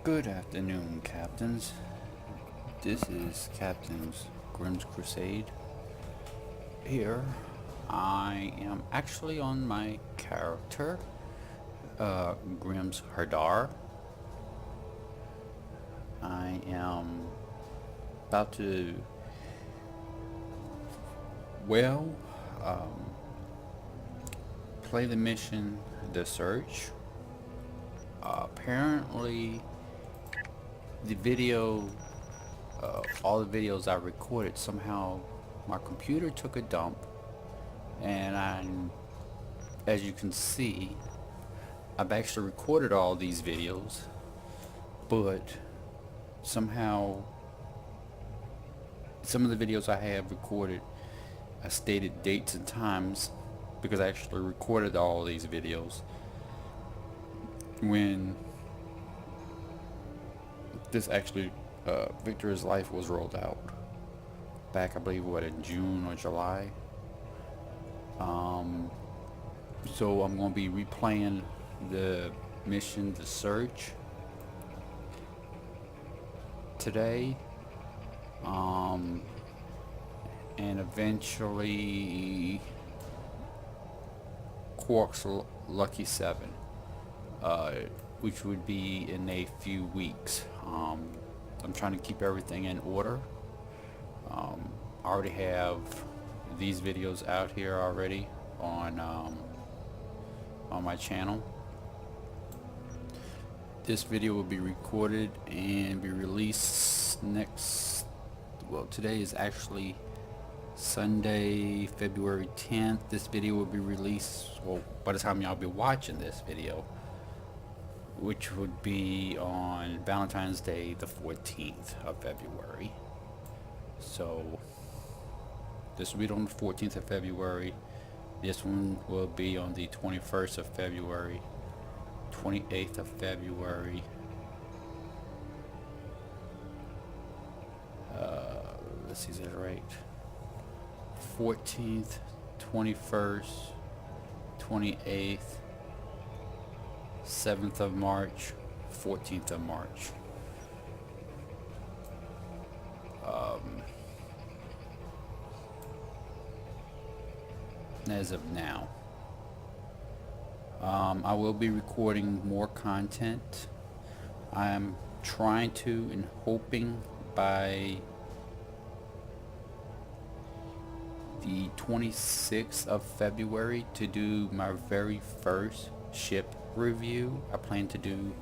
Good afternoon, Captains. This is Captain's Grimm's Crusade. Here, I am actually on my character, Grimm's Herdar. I am about to, well, um, play the mission, The Search. Apparently, the video, all the videos I recorded, somehow my computer took a dump, and as you can see, I've actually recorded all these videos, but somehow some of the videos I have recorded, I stated dates and times because I actually recorded all these videos when this actually Victor's Life was rolled out back, I believe, what, in June or July. So I'm going to be replaying the mission, The Search, today, and eventually Quark's Lucky 7, which would be in a few weeks. I'm trying to keep everything in order. I already have these videos out here already on my channel. This video will be recorded and be released next, well, today is actually Sunday, February 10th. This video will be released, well, by the time y'all be watching this video, which would be on Valentine's Day, the 14th of February. So this will be on the 14th of February. This one will be on the 21st of February, 28th of February, let's see, is that right? 14th, 21st, 28th, 7th of March, 14th of March. As of now, I will be recording more content. I'm trying to and hoping by the 26th of February to do my very first ship review. I plan to do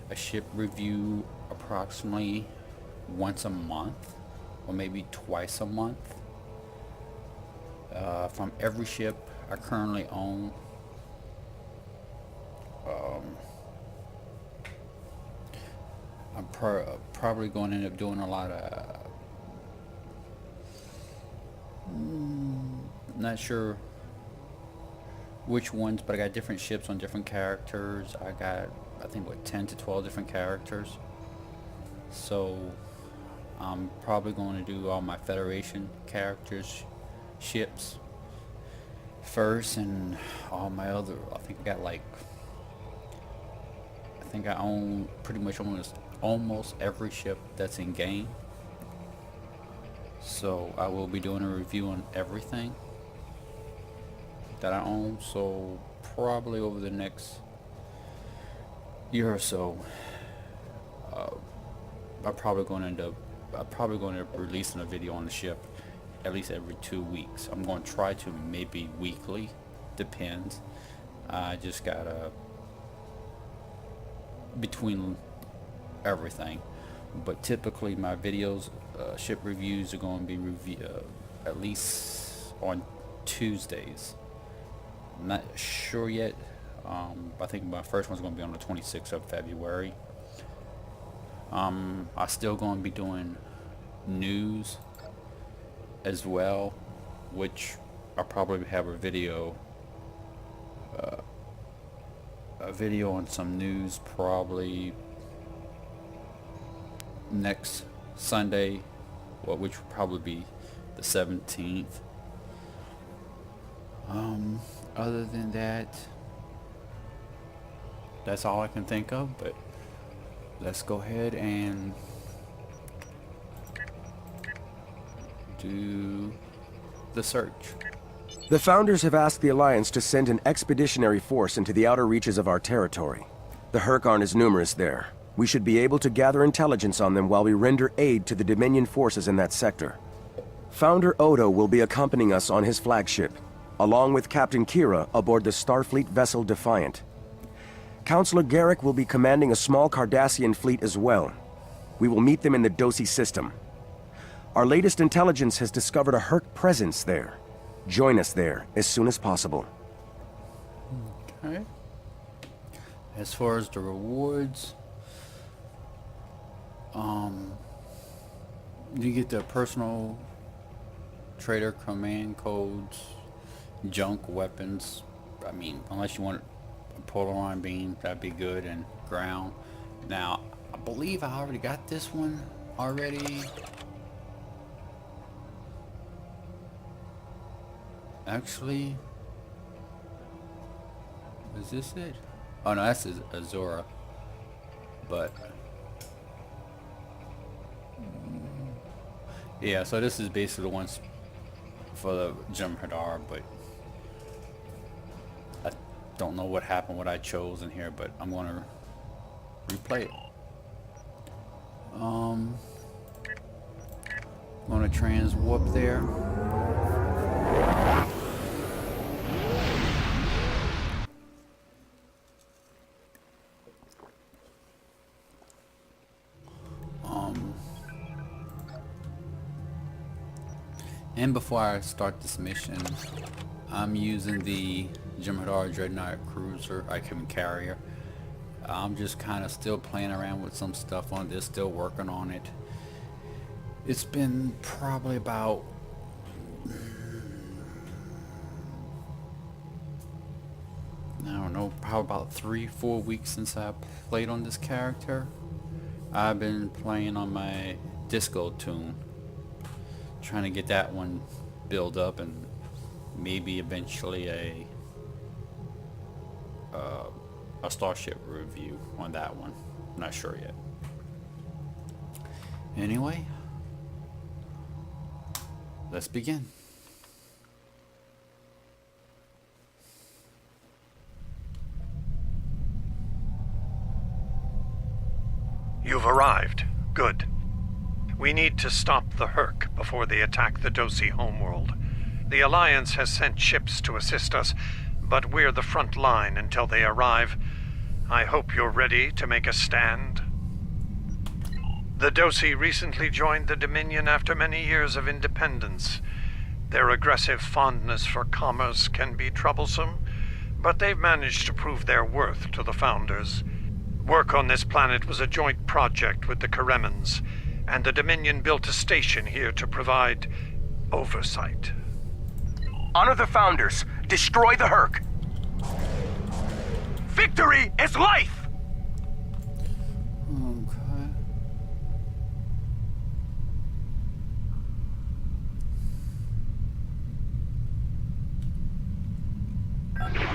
a ship review approximately once a month or maybe twice a month, from every ship I currently own. I'm probably going to end up doing a lot of, not sure which ones, but I got different ships on different characters. I got, I think, what, 10 to 12 different characters. So I'm probably going to do all my Federation characters, ships first, and all my other, I think I got like, I think I own pretty much almost every ship that's in game. So I will be doing a review on everything that I own. So probably over the next year or so, I'm probably going to end up releasing a video on the ship at least every 2 weeks. I'm going to try to maybe weekly, depends. I just gotta, between everything, but typically my videos, ship reviews, are going to be at least on Tuesdays. I'm not sure yet. I think my first one's going to be on the 26th of February. I'm still going to be doing news as well, which I'll probably have a video on some news probably next Sunday, well, which will probably be the 17th. Other than that, that's all I can think of, but let's go ahead and do the search. The Founders have asked the Alliance to send an expeditionary force into the outer reaches of our territory. The Herc aren't as numerous there. We should be able to gather intelligence on them while we render aid to the Dominion forces in that sector. Founder Odo will be accompanying us on his flagship, along with Captain Kira aboard the Starfleet vessel Defiant. Counselor Garrick will be commanding a small Cardassian fleet as well. We will meet them in the Dosi system. Our latest intelligence has discovered a Herc presence there. Join us there as soon as possible. Okay. As far as the rewards, you get the personal trader command codes, junk weapons. I mean, unless you want a polar ion beam, that'd be good, and ground. Now, I believe I already got this one already. Actually, is this it? Oh no, that's Azora. But yeah, so this is basically the ones for the Jem'Hadar, but I don't know what happened, what I chose in here, but I'm gonna replay it. I'm gonna trans-warp there. And before I start this mission, I'm using the Jem'Hadar Dreadnought Cruiser, carrier. I'm just kind of still playing around with some stuff on this, still working on it. It's been probably about I don't know, probably about 3-4 weeks since I played on this character. I've been playing on my disco tune, trying to get that one build up, and maybe eventually a Starship review on that one. I'm not sure yet. Anyway, let's begin. You've arrived. Good. We need to stop the Herc before they attack the Dosi homeworld. The Alliance has sent ships to assist us, but we're the front line until they arrive. I hope you're ready to make a stand. The Dosi recently joined the Dominion after many years of independence. Their aggressive fondness for commerce can be troublesome, but they've managed to prove their worth to the Founders. Work on this planet was a joint project with the Karemans, and the Dominion built a station here to provide oversight. Honor the Founders. Destroy the Herc. Victory is life! Okay.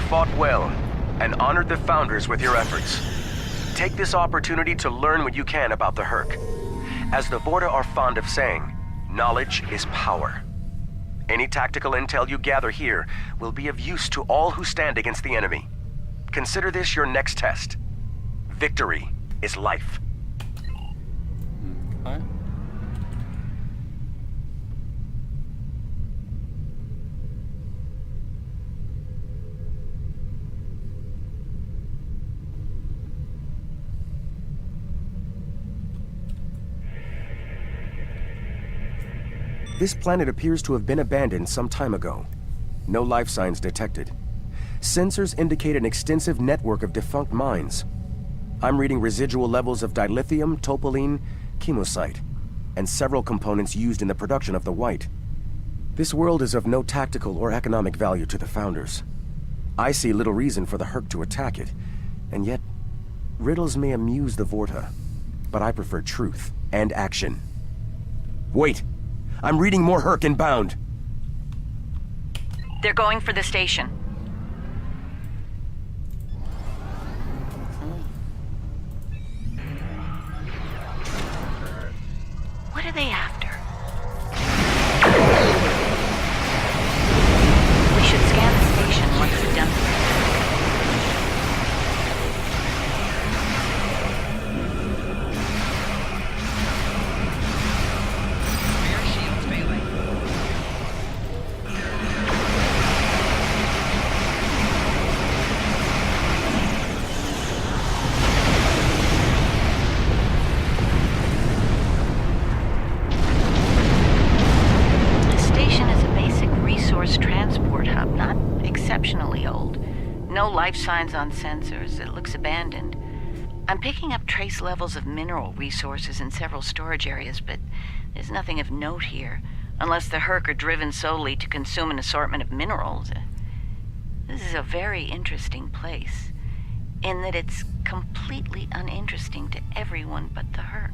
Fought well, and honored the Founders with your efforts. Take this opportunity to learn what you can about the Herc. As the Vorta are fond of saying, knowledge is power. Any tactical intel you gather here will be of use to all who stand against the enemy. Consider this your next test. Victory is life. Okay. This planet appears to have been abandoned some time ago. No life signs detected. Sensors indicate an extensive network of defunct mines. I'm reading residual levels of dilithium, topoline, chemosite, and several components used in the production of the white. This world is of no tactical or economic value to the Founders. I see little reason for the Herc to attack it, and yet, riddles may amuse the Vorta, but I prefer truth and action. Wait! I'm reading more Herc inbound! They're going for the station. What are they after? We should scan the station once we're done. Rear shields failing. The station is a basic resource transport hub, not exceptionally old. No life signs on sensors. It looks abandoned. I'm picking up trace levels of mineral resources in several storage areas, but there's nothing of note here, unless the Herc are driven solely to consume an assortment of minerals. This is a very interesting place, in that it's completely uninteresting to everyone but the Herc.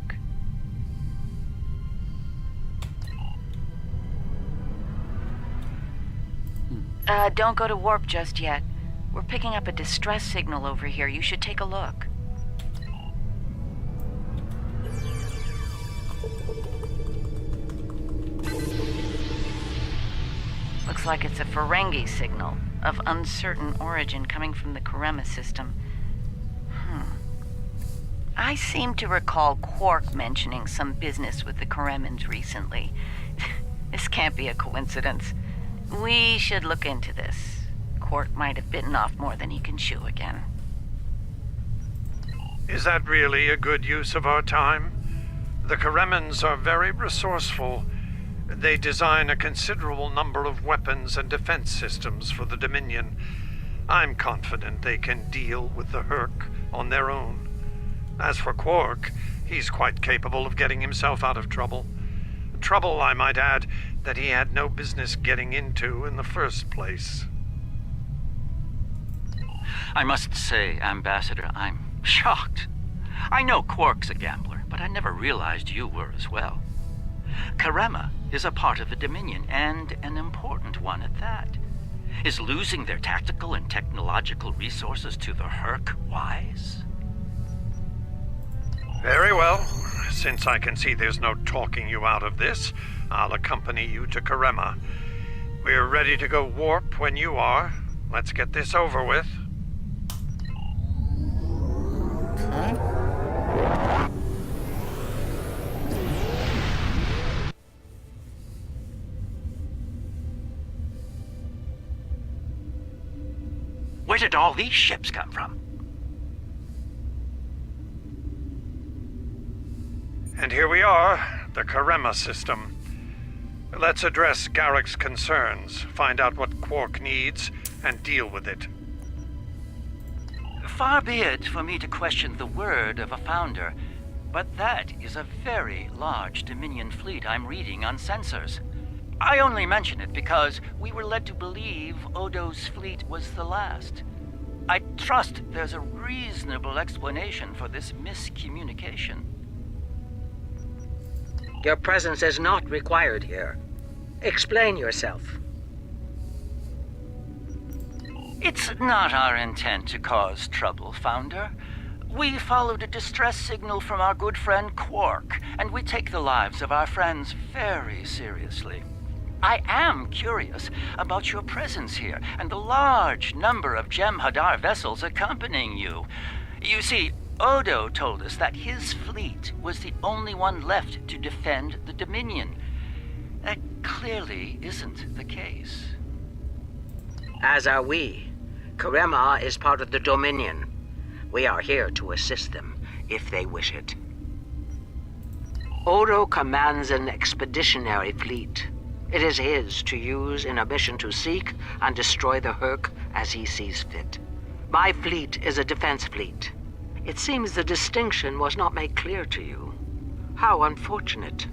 Don't go to warp just yet. We're picking up a distress signal over here. You should take a look. Looks like it's a Ferengi signal of uncertain origin coming from the Karema system. I seem to recall Quark mentioning some business with the Karemans recently. This can't be a coincidence. We should look into this. Quark might have bitten off more than he can chew again. Is that really a good use of our time? The Karemans are very resourceful. They design a considerable number of weapons and defense systems for the Dominion. I'm confident they can deal with the Herc on their own. As for Quark, he's quite capable of getting himself out of trouble. Trouble, I might add, that he had no business getting into in the first place. I must say, Ambassador, I'm shocked. I know Quark's a gambler, but I never realized you were as well. Karema is a part of the Dominion, and an important one at that. Is losing their tactical and technological resources to the Herc wise? Very well. Since I can see there's no talking you out of this, I'll accompany you to Karema. We're ready to go warp when you are. Let's get this over with. Okay. Where did all these ships come from? And here we are, the Karema system. Let's address Garrick's concerns, find out what Quark needs, and deal with it. Far be it for me to question the word of a founder, but that is a very large Dominion fleet I'm reading on sensors. I only mention it because we were led to believe Odo's fleet was the last. I trust there's a reasonable explanation for this miscommunication. Your presence is not required here. Explain yourself. It's not our intent to cause trouble, Founder. We followed a distress signal from our good friend Quark, and we take the lives of our friends very seriously. I am curious about your presence here and the large number of Jem'Hadar vessels accompanying you. You see, Odo told us that his fleet was the only one left to defend the Dominion. That clearly isn't the case. As are we. Karema is part of the Dominion. We are here to assist them, if they wish it. Odo commands an expeditionary fleet. It is his to use in a mission to seek and destroy the Hurk as he sees fit. My fleet is a defense fleet. It seems the distinction was not made clear to you. How unfortunate.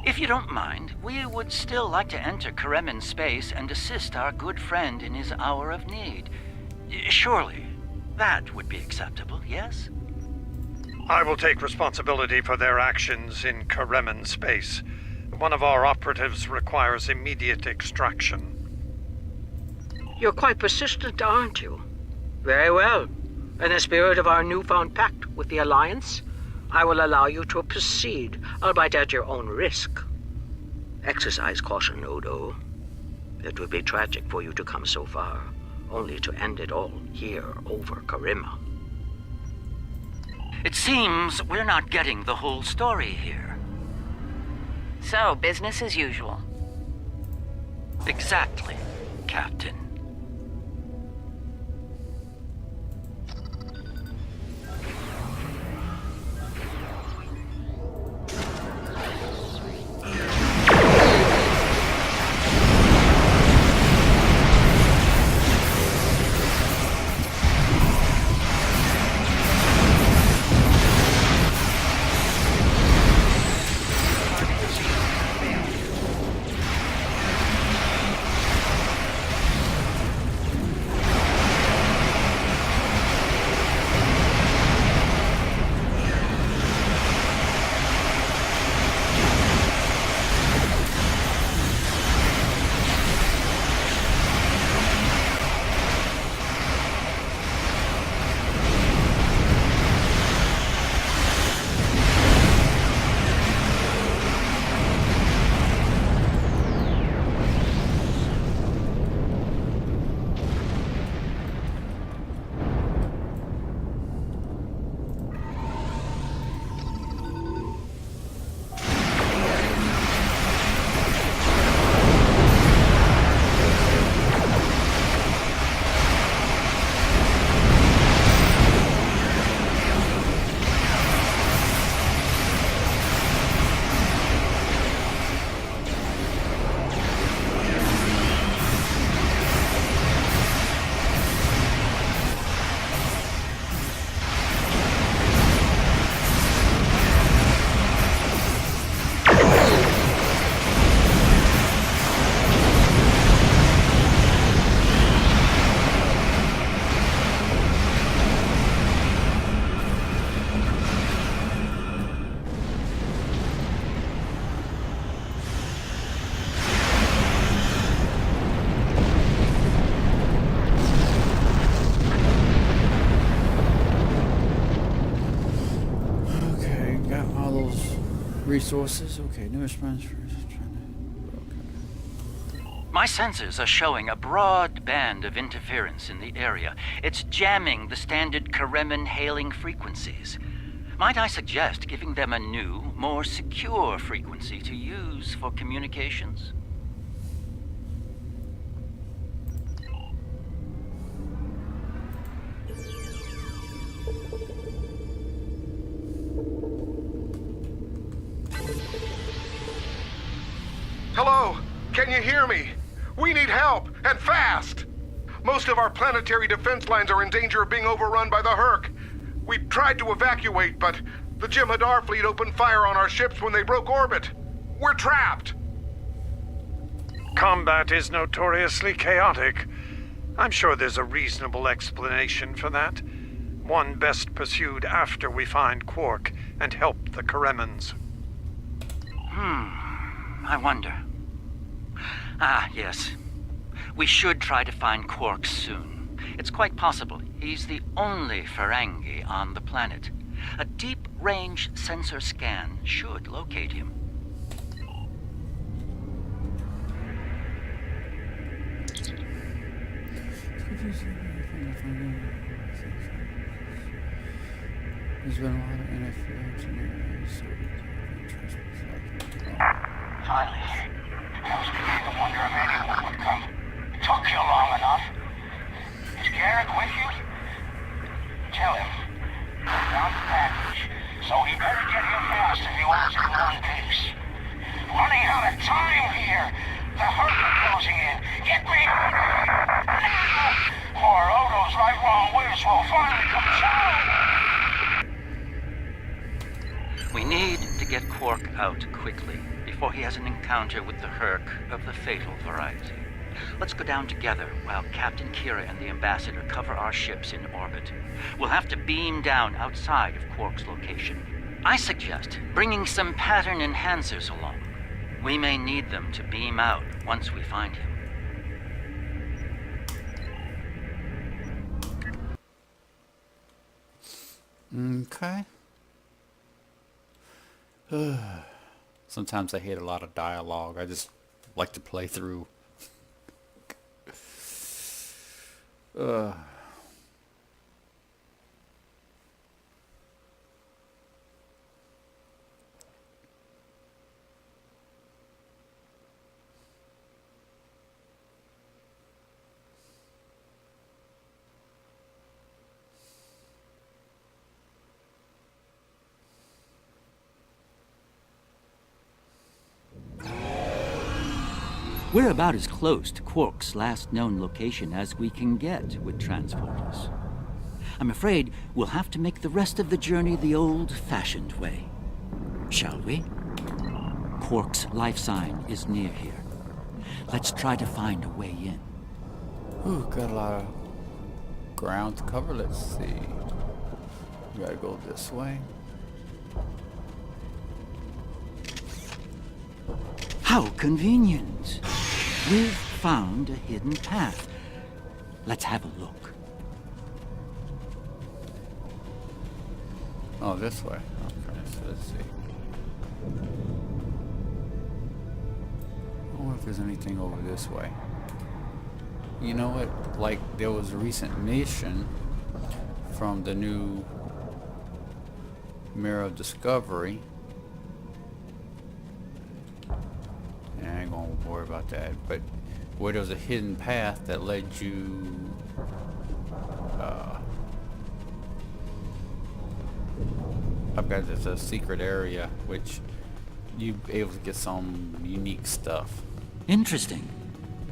If you don't mind, we would still like to enter Karemin space and assist our good friend in his hour of need. Surely, that would be acceptable, yes? I will take responsibility for their actions in Karemin space. One of our operatives requires immediate extraction. You're quite persistent, aren't you? Very well. In the spirit of our newfound pact with the Alliance, I will allow you to proceed, albeit at your own risk. Exercise caution, Odo. It would be tragic for you to come so far, only to end it all here over Karema. It seems we're not getting the whole story here. So, business as usual. Exactly, Captain. Resources. Okay, new response for My sensors are showing a broad band of interference in the area. It's jamming the standard Karemin hailing frequencies. Might I suggest giving them a new, more secure frequency to use for communications? Hello? Can you hear me? We need help, and fast! Most of our planetary defense lines are in danger of being overrun by the Hurk. We tried to evacuate, but the Jem'Hadar fleet opened fire on our ships when they broke orbit. We're trapped! Combat is notoriously chaotic. I'm sure there's a reasonable explanation for that. One best pursued after we find Quark and help the Karemans. I wonder. Ah, yes. We should try to find Quark soon. It's quite possible he's the only Ferengi on the planet. A deep-range sensor scan should locate him. There's been a lot of interference in areas, so Finally. I was beginning to wonder if anyone would come. It took you long enough. Is Garrick with you? Tell him. I found the package, so he better get here fast if he wants it in one piece. Running out of time here. The herd are closing in. Get me! Poor Odo's right wrong wish will finally come true. We need to get Quark out quickly before he has an encounter with the Herc of the fatal variety. Let's go down together while Captain Kira and the Ambassador cover our ships in orbit. We'll have to beam down outside of Quark's location. I suggest bringing some pattern enhancers along. We may need them to beam out once we find him. Okay. Sometimes I hate a lot of dialogue. I just like to play through. We're about as close to Quark's last known location as we can get with transporters. I'm afraid we'll have to make the rest of the journey the old-fashioned way. Shall we? Quark's life sign is near here. Let's try to find a way in. Ooh, got a lot of ground to cover. Let's see. We gotta go this way. How convenient. We've found a hidden path. Let's have a look. Oh, this way. Okay, so let's see. I wonder if there's anything over this way. You know what? Like, there was a recent mission from the new Mirror of Discovery. I ain't gonna worry about that, but where there was a hidden path that led you I've got this a secret area which you able to get some unique stuff. Interesting.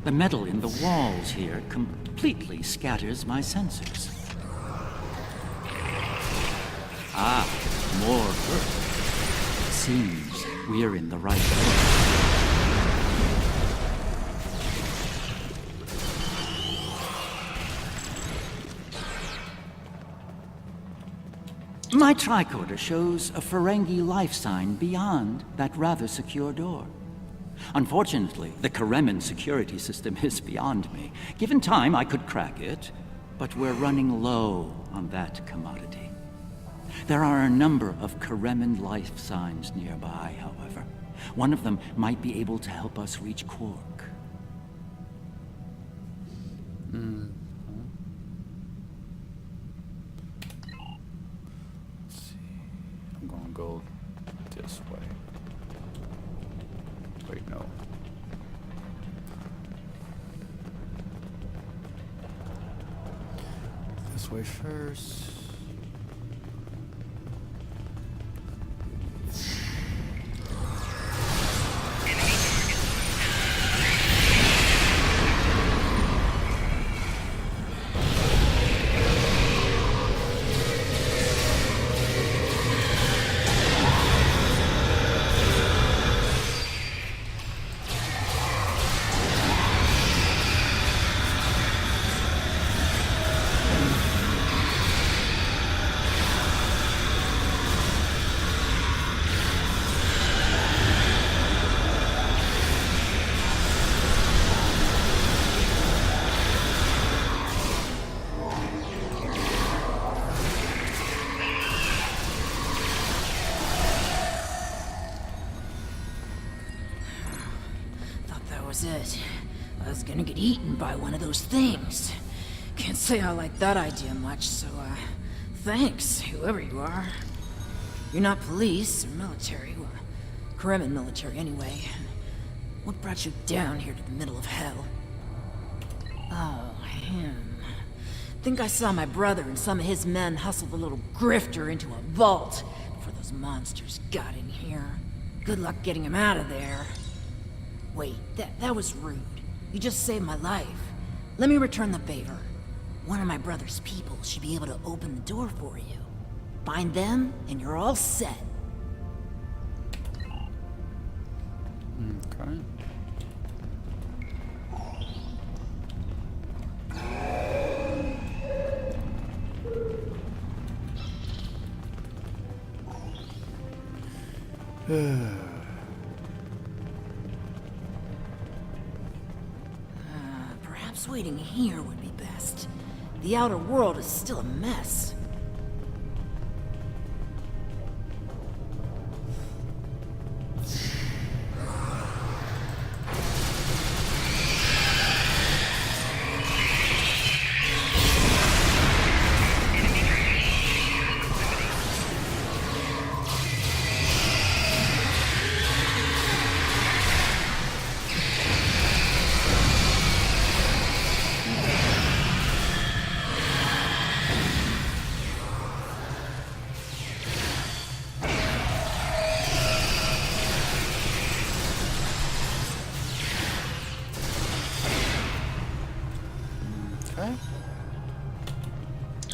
The metal in the walls here completely scatters my sensors. Ah, more work. Seems we're in the right place. My tricorder shows a Ferengi life sign beyond that rather secure door. Unfortunately, the Karemin security system is beyond me. Given time, I could crack it, but we're running low on that commodity. There are a number of Karemin life signs nearby, however. One of them might be able to help us reach Quark. I'm gonna go this way. Wait, no. This way first. It. I was gonna get eaten by one of those things. can't say I like that idea much, so, thanks, whoever you are. You're not police or military, well, Kremen military anyway. What brought you down here to the middle of hell? Oh, him. Think I saw my brother and some of his men hustle the little grifter into a vault before those monsters got in here. Good luck getting him out of there. Wait, that was rude. You just saved my life. Let me return the favor. One of my brother's people should be able to open the door for you. Find them, and you're all set. Okay. Perhaps waiting here would be best. The outer world is still a mess.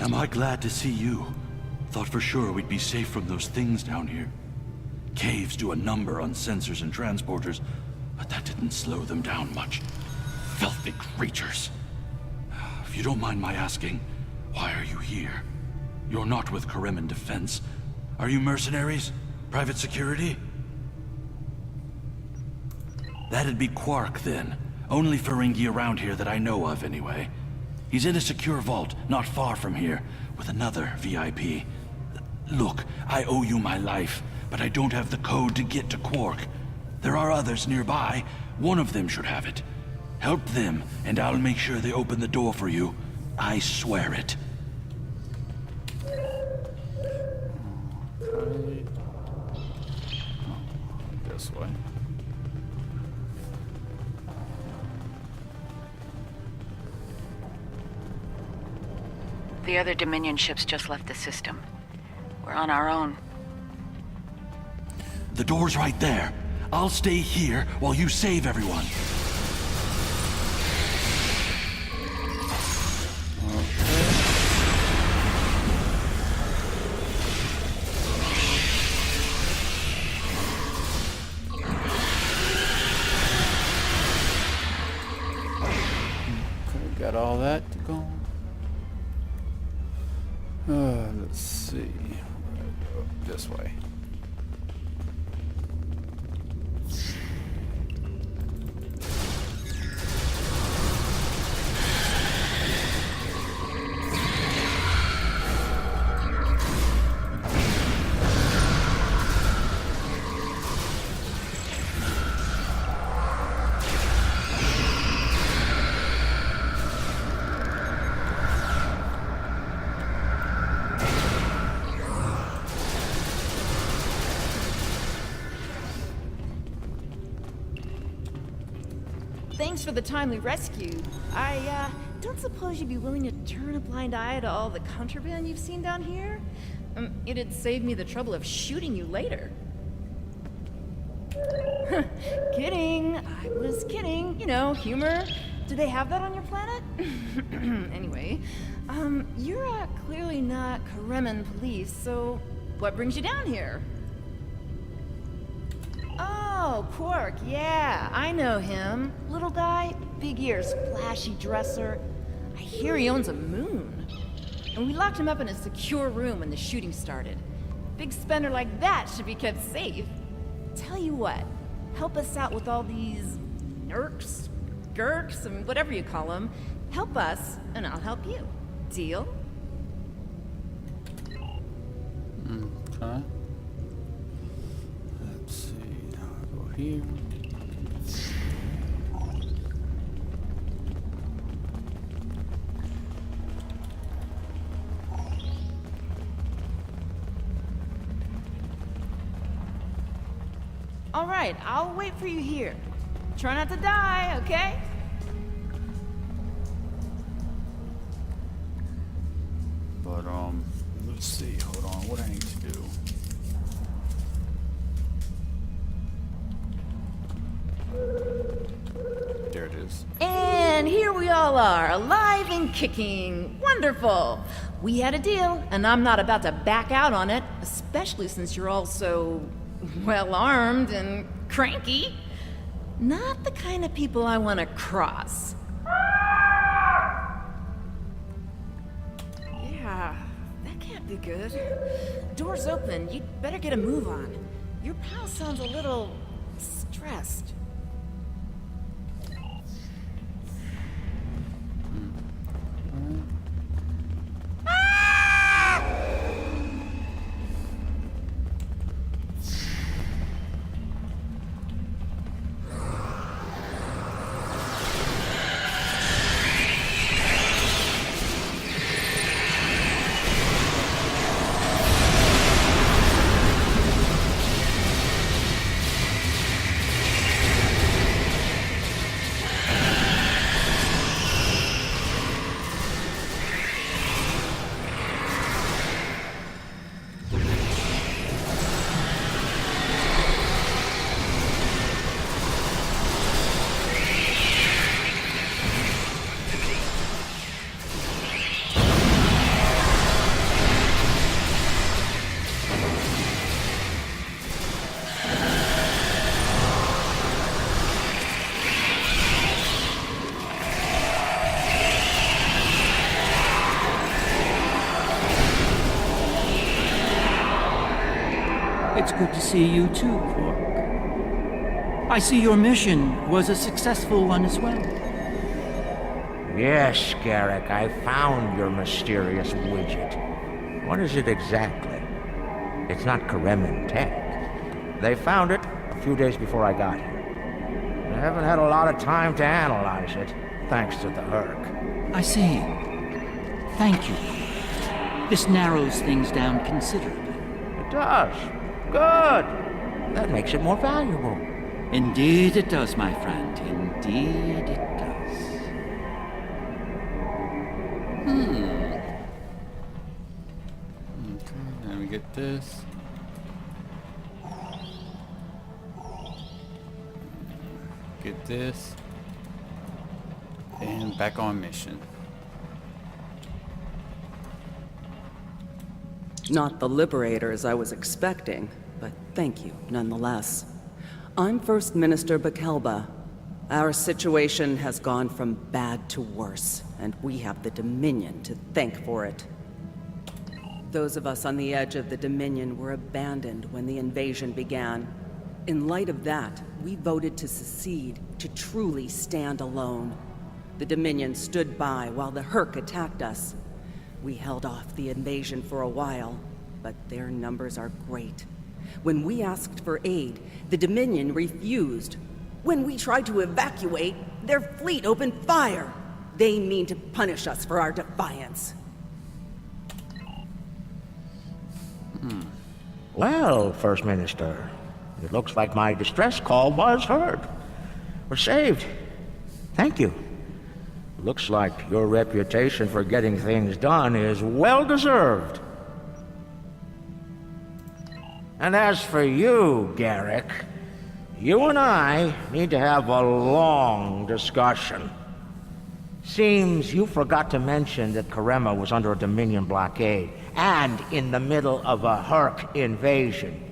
Am I glad to see you? Thought for sure we'd be safe from those things down here. Caves do a number on sensors and transporters, but that didn't slow them down much. Filthy creatures. If you don't mind my asking, why are you here? You're not with Kremen Defense. Are you mercenaries? Private security? That'd be Quark, then. Only Ferengi around here that I know of, anyway. He's in a secure vault, not far from here, with another VIP. Look, I owe you my life, but I don't have the code to get to Quark. There are others nearby. One of them should have it. Help them, and I'll make sure they open the door for you. I swear it. Okay. This way. The other Dominion ships just left the system. We're on our own. The door's right there. I'll stay here while you save everyone. Okay, got all that to go. Let's see. This way. Thanks for the timely rescue. I, don't suppose you'd be willing to turn a blind eye to all the contraband you've seen down here? It'd save me the trouble of shooting you later. Kidding. I was kidding. You know, humor. Do they have that on your planet? Anyway, you're, clearly not Kremen police, so what brings you down here? Oh, Quark, yeah, I know him. Little guy, big ears, flashy dresser. I hear he owns a moon. And we locked him up in a secure room when the shooting started. Big spender like that should be kept safe. Tell you what, help us out with all these nerks, gurks, and whatever you call them. Help us, and I'll help you. Deal? Okay. Let's see. Now I go here. All right, I'll wait for you here. Try not to die, okay? But, let's see. Hold on. What I need to do. There it is. And here we all are, alive and kicking. Wonderful. We had a deal, and I'm not about to back out on it, especially since you're all so well-armed and cranky. Not the kind of people I want to cross. Yeah, that can't be good. Door's open. You'd better get a move on. Your pal sounds a little stressed. It's good to see you too, Quark. I see your mission was a successful one as well. Yes, Garrick, I found your mysterious widget. What is it exactly? It's not Kremen tech. They found it a few days before I got here. I haven't had a lot of time to analyze it, thanks to the Herc. I see. Thank you. This narrows things down considerably. It does. Good. That makes it more valuable. Indeed it does, my friend. Indeed it does. Okay, then we get this. Get this. And back on mission. Not the liberators I was expecting, but thank you nonetheless. I'm First Minister Bakelba. Our situation has gone from bad to worse, and we have the Dominion to thank for it. Those of us on the edge of the Dominion were abandoned when the invasion began. In light of that, we voted to secede, to truly stand alone. The Dominion stood by while the Herc attacked us. We held off the invasion for a while, but their numbers are great. When we asked for aid, the Dominion refused. When we tried to evacuate, their fleet opened fire. They mean to punish us for our defiance. Well, First Minister, it looks like my distress call was heard. We're saved. Thank you. Looks like your reputation for getting things done is well-deserved. And as for you, Garrick, you and I need to have a long discussion. Seems you forgot to mention that Karema was under a Dominion blockade and in the middle of a Herc invasion.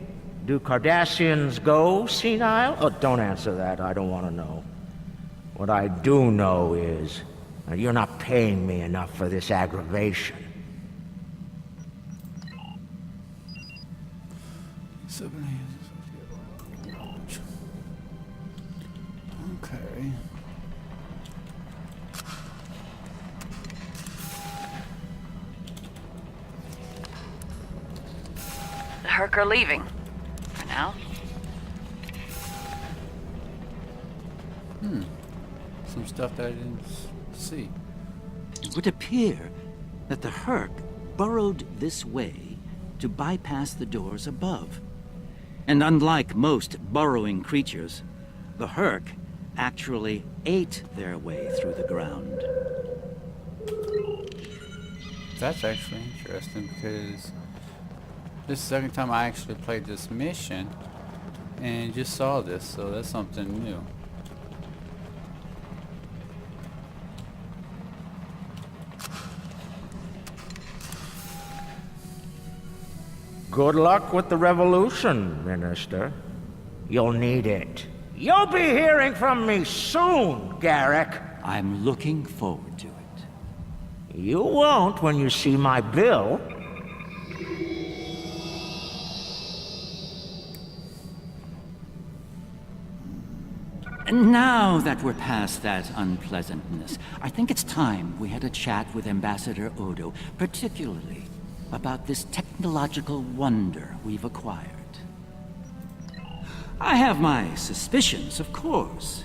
Do Cardassians go senile? Oh, don't answer that. I don't want to know. What I do know is you're not paying me enough for this aggravation. Okay. The Herc are leaving. For now. Some stuff that I didn't see. It would appear that the Herc burrowed this way to bypass the doors above. And unlike most burrowing creatures, the Herc actually ate their way through the ground. That's actually interesting because this is the second time I actually played this mission and just saw this, so that's something new. Good luck with the revolution, Minister. You'll need it. You'll be hearing from me soon, Garrick. I'm looking forward to it. You won't when you see my bill. And now that we're past that unpleasantness, I think it's time we had a chat with Ambassador Odo, particularly about this technological wonder we've acquired. I have my suspicions, of course.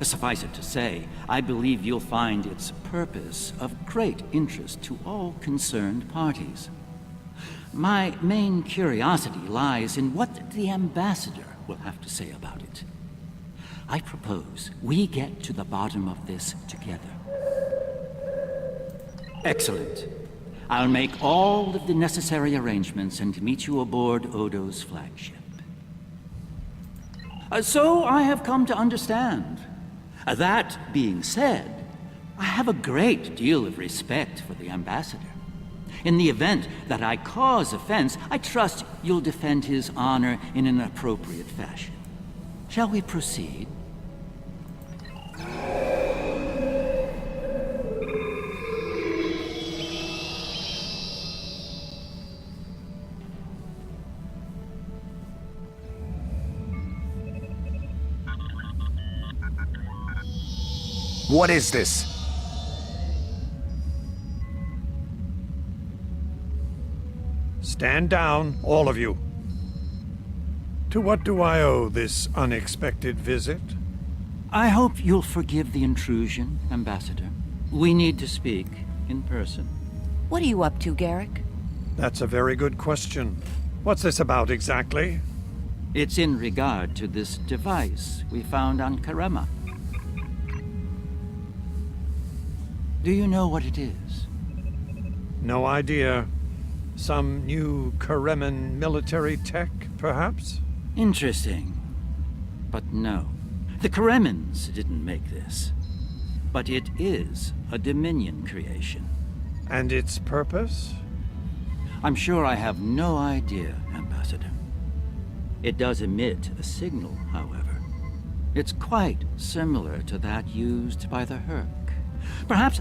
Suffice it to say, I believe you'll find its purpose of great interest to all concerned parties. My main curiosity lies in what the Ambassador will have to say about it. I propose we get to the bottom of this together. Excellent. I'll make all of the necessary arrangements and meet you aboard Odo's flagship. So I have come to understand. That being said, I have a great deal of respect for the Ambassador. In the event that I cause offense, I trust you'll defend his honor in an appropriate fashion. Shall we proceed? What is this? Stand down, all of you. To what do I owe this unexpected visit? I hope you'll forgive the intrusion, Ambassador. We need to speak in person. What are you up to, Garrick? That's a very good question. What's this about exactly? It's in regard to this device we found on Karema. Do you know what it is? No idea. Some new Kareman military tech, perhaps? Interesting. But no. The Karemans didn't make this. But it is a Dominion creation. And its purpose? I'm sure I have no idea, Ambassador. It does emit a signal, however. It's quite similar to that used by the Herc. Perhaps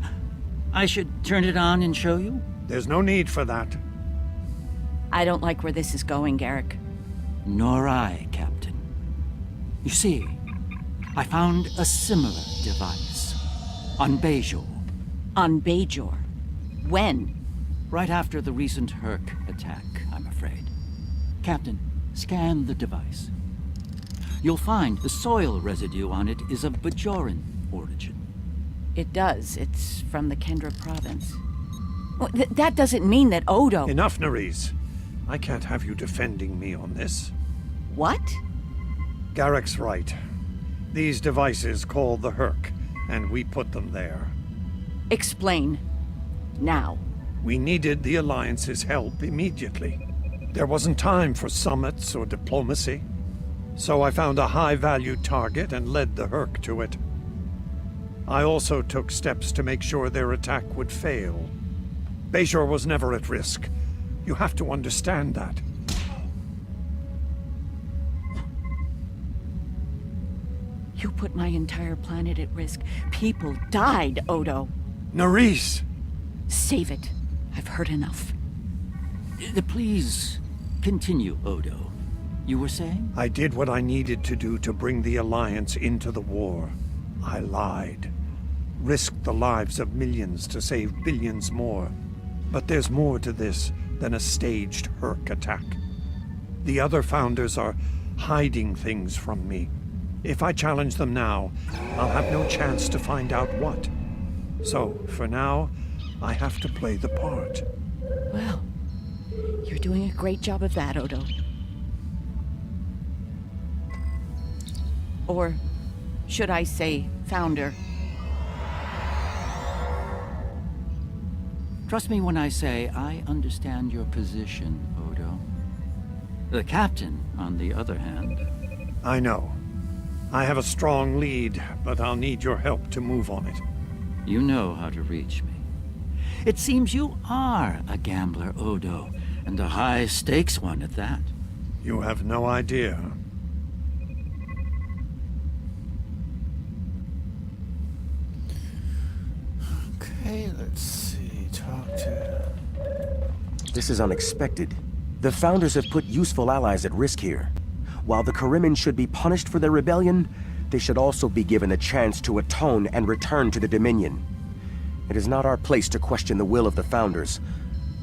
I should turn it on and show you? There's no need for that. I don't like where this is going, Garrick. Nor I, Captain. You see, I found a similar device on Bajor. On Bajor? When? Right after the recent Herc attack, I'm afraid. Captain, scan the device. You'll find the soil residue on it is of Bajoran origin. It does. It's from the Kendra province. Well, that doesn't mean that Odo... Enough, Nerys. I can't have you defending me on this. What? Garrick's right. These devices called the Herc, and we put them there. Explain. Now. We needed the Alliance's help immediately. There wasn't time for summits or diplomacy. So I found a high-value target and led the Herc to it. I also took steps to make sure their attack would fail. Bajor was never at risk. You have to understand that. You put my entire planet at risk. People died, Odo. Nerys! Save it. I've heard enough. Please continue, Odo. You were saying? I did what I needed to do to bring the Alliance into the war. I lied. Risked the lives of millions to save billions more. But there's more to this than a staged Herc attack. The other founders are hiding things from me. If I challenge them now, I'll have no chance to find out what. So, for now, I have to play the part. Well, you're doing a great job of that, Odo. Or should I say founder? Trust me when I say I understand your position, Odo. The captain, on the other hand... I know. I have a strong lead, but I'll need your help to move on it. You know how to reach me. It seems you are a gambler, Odo, and a high-stakes one at that. You have no idea. Okay, let's see. Talk to... This is unexpected. The Founders have put useful allies at risk here. While the Karimin should be punished for their rebellion, they should also be given a chance to atone and return to the Dominion. It is not our place to question the will of the Founders,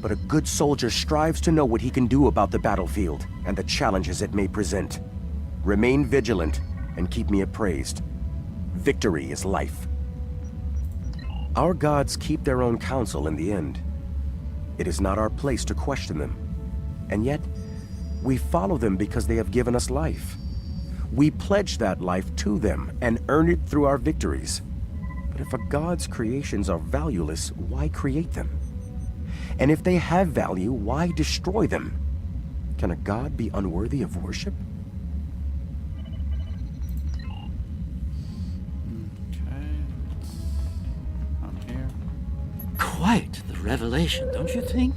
but a good soldier strives to know what he can do about the battlefield and the challenges it may present. Remain vigilant and keep me appraised. Victory is life. Our gods keep their own counsel in the end. It is not our place to question them. And yet, we follow them because they have given us life. We pledge that life to them and earn it through our victories. But if a god's creations are valueless, why create them? And if they have value, why destroy them? Can a god be unworthy of worship? Okay. I'm here. Quite the revelation, don't you think?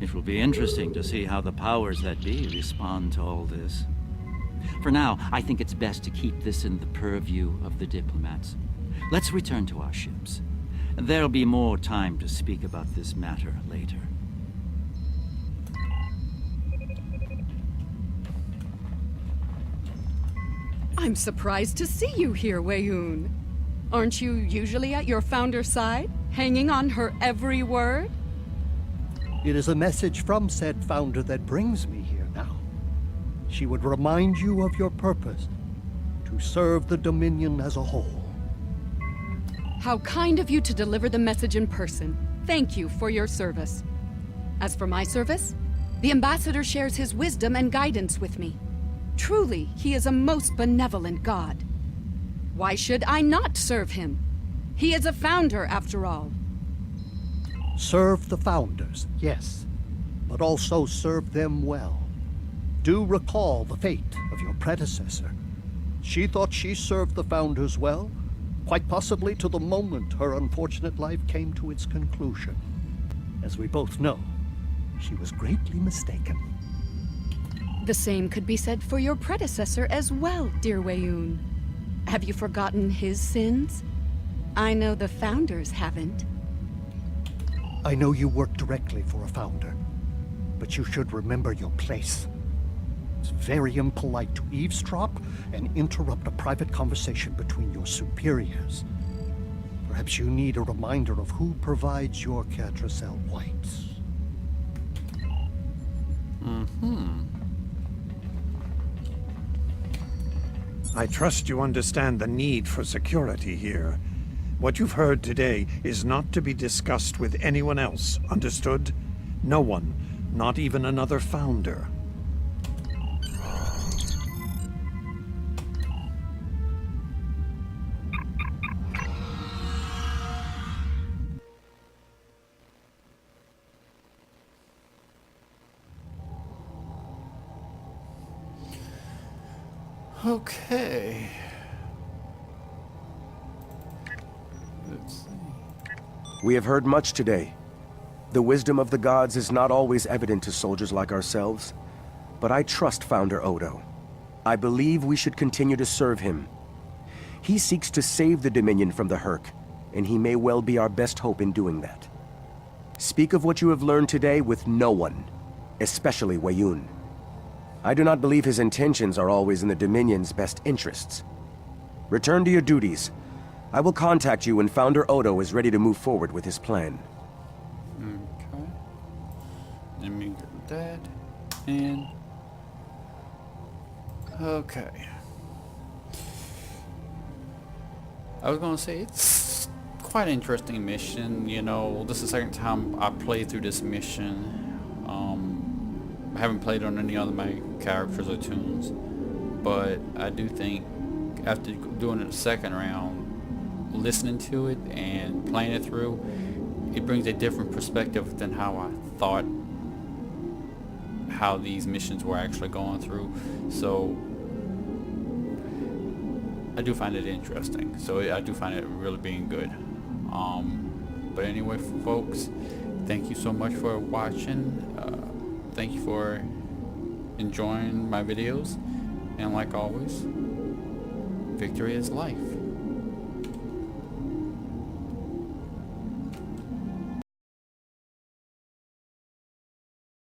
It will be interesting to see how the powers that be respond to all this. For now, I think it's best to keep this in the purview of the diplomats. Let's return to our ships. There'll be more time to speak about this matter later. I'm surprised to see you here, Weyoun. Aren't you usually at your founder's side, hanging on her every word? It is a message from said founder that brings me here now. She would remind you of your purpose, to serve the Dominion as a whole. How kind of you to deliver the message in person. Thank you for your service. As for my service, the ambassador shares his wisdom and guidance with me. Truly, he is a most benevolent god. Why should I not serve him? He is a founder, after all. Serve the founders, yes, but also serve them well. Do recall the fate of your predecessor. She thought she served the founders well, quite possibly to the moment her unfortunate life came to its conclusion. As we both know, she was greatly mistaken. The same could be said for your predecessor as well, dear Weyoun. Have you forgotten his sins? I know the founders haven't. I know you work directly for a founder, but you should remember your place. It's very impolite to eavesdrop and interrupt a private conversation between your superiors. Perhaps you need a reminder of who provides your Catracel whites. I trust you understand the need for security here. What you've heard today is not to be discussed with anyone else, understood? No one, not even another founder. Okay. Let's see. We have heard much today. The wisdom of the gods is not always evident to soldiers like ourselves, but I trust Founder Odo. I believe we should continue to serve him. He seeks to save the Dominion from the Hurk, and he may well be our best hope in doing that. Speak of what you have learned today with no one, especially Weyoun. I do not believe his intentions are always in the Dominion's best interests. Return to your duties. I will contact you when Founder Odo is ready to move forward with his plan. Okay. Let me get that. And... okay. I was gonna say, it's quite an interesting mission, you know. This is the second time I played through this mission. I haven't played on any other of my characters or tunes, but I do think after doing it a second round, listening to it and playing it through, it brings a different perspective than how I thought how these missions were actually going through. So I do find it interesting. So I do find it really being good. But anyway, folks, thank you so much for watching. Thank you for enjoying my videos. And like always, victory is life.